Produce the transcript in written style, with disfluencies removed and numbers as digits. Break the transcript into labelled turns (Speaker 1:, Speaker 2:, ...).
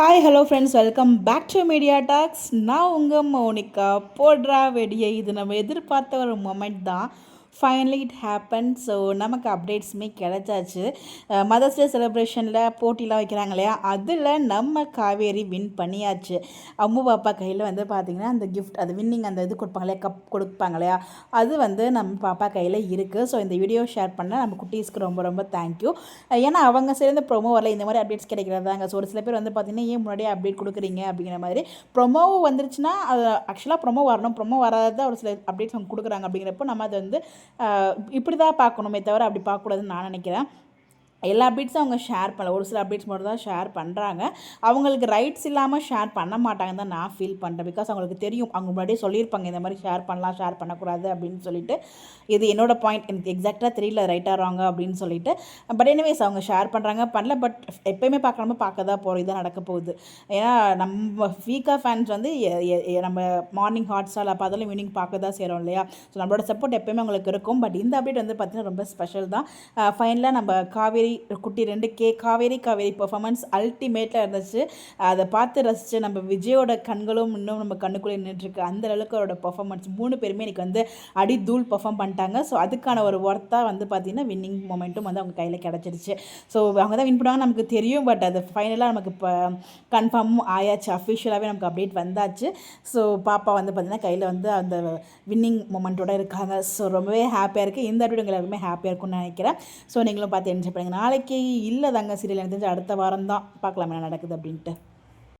Speaker 1: Hi hello friends, welcome back to media talks. நான் உங்கள் Monica. போடுறா வெடியை, இது நம்ம எதிர்பார்த்த ஒரு மொமெண்ட் தான். Finally it happen. ஸோ நமக்கு அப்டேட்ஸுமே கிடச்சாச்சு. மதர்ஸ் டே செலிப்ரேஷனில் போட்டிலாம் வைக்கிறாங்க இல்லையா, அதில் நம்ம காவேரி வின் பண்ணியாச்சு. அம்மு பாப்பா கையில் வந்து பார்த்திங்கன்னா அந்த கிஃப்ட், அது வின்னிங் அந்த இது கொடுப்பாங்க இல்லையா, கப் கொடுப்பாங்க இல்லையா, அது வந்து நம்ம பாப்பா கையில் இருக்குது. ஸோ இந்த வீடியோ ஷேர் பண்ண நம்ம குட்டீஸ்க்கு ரொம்ப ரொம்ப தேங்க்யூ. ஏன்னா அவங்க சேர்ந்து ப்ரொமோ வரல, இந்த மாதிரி அப்டேட்ஸ் கிடைக்கிறதாங்க. ஸோ ஒரு சில பேர் வந்து பார்த்திங்கன்னா ஏன் முன்னாடியே அப்டேட் கொடுக்குறீங்க அப்படிங்கிற மாதிரி. ப்ரொமோவும் வந்துருச்சுன்னா அது ஆக்சுவலாக ப்ரொமோ வரணும், ப்ரொமோ வராத ஒரு சில அப்டேட்ஸ் அவங்க கொடுக்குறாங்க. அப்படிங்கிறப்போ நம்ம அதை வந்து இப்படி தான் பார்க்கணுமே தவிர அப்படி பார்க்கக்கூடாதுன்னு நான் நினைக்கிறேன். எல்லா அப்டேட்ஸும் அவங்க ஷேர் பண்ணல, ஒரு சில அப்டேட்ஸ் மட்டும் தான் ஷேர் பண்ணுறாங்க. அவங்களுக்கு ரைட்ஸ் இல்லாமல் ஷேர் பண்ண மாட்டாங்கன்னு தான் நான் ஃபீல் பண்ணுறேன். பிகாஸ் அவங்களுக்கு தெரியும், அவங்க முன்னாடியே சொல்லியிருப்பாங்க இந்த மாதிரி ஷேர் பண்ணலாம், ஷேர் பண்ணக்கூடாது அப்படின்னு சொல்லிட்டு. இது என்னோட பாயிண்ட், எனக்கு எக்ஸாக்டாக தெரியல ரைட்டாக ராங்க அப்படின்னு சொல்லிட்டு. பட் எனிவேஸ் அவங்க ஷேர் பண்ணுறாங்க பண்ணல. பட் எப்போயுமே பார்க்காம பார்க்க தான் போகிறோம், இதான் நடக்க போகுது. ஏன்னா நம்ம வீக்கா ஃபேன்ஸ் வந்து நம்ம மார்னிங் ஹாட் ஸ்டார் அப்போ அதெல்லாம் ஈவினிங் பார்க்க தான் செய்கிறோம் இல்லையா. ஸோ நம்மளோட சப்போர்ட் எப்போயுமே அவங்களுக்கு இருக்கும். பட் இந்த அப்டேட் வந்து பார்த்திங்கன்னா ரொம்ப ஸ்பெஷல் தான். ஃபைனலாக நம்ம காவேரி குட்டி 2K காவேரி பெர்ஃபார்மன்ஸ் அல்டிமேட்டாக இருந்துச்சு. அதை பார்த்து ரசித்து நம்ம விஜயோட கண்களும் இன்னும் நம்ம கண்ணுக்குள்ளே நின்றுருக்கு. அந்த அளவுக்கு அவரோட பெர்ஃபார்மன்ஸ் 3 பேருமே எனக்கு வந்து அடி தூள் பெர்ஃபார்ம் பண்ணிட்டாங்க. ஸோ அதுக்கான ஒரு ஒர்த்தாக வந்து பார்த்திங்கன்னா வின்னிங் மொமெண்ட்டும் வந்து அவங்க கையில் கிடச்சிருச்சு. ஸோ அவங்க தான் வின் பண்ணுவாங்க நமக்கு தெரியும். பட் அது ஃபைனலாக நமக்கு இப்போ கன்ஃபார்மும் ஆயாச்சு, அஃபிஷியலாகவே நமக்கு அப்டேட் வந்தாச்சு. ஸோ பாப்பா வந்து பார்த்திங்கன்னா கையில் வந்து அந்த வின்னிங் மொமெண்ட்டோடு இருக்காங்க. ஸோ ரொம்பவே ஹாப்பியாக இருக்குது. இந்த அப்டேட் உங்கள் எல்லாருமே ஹாப்பியாக இருக்கும்னு நினைக்கிறேன். ஸோ நீங்களும் பார்த்து என்ஜாய் பண்ணுங்கள். நாளைக்கு இல்லை தாங்க சீரியல், எனக்கு தெரிஞ்சு அடுத்த வாரம் தான் பார்க்கலாம் என்ன நடக்குது அப்படின்ட்டு.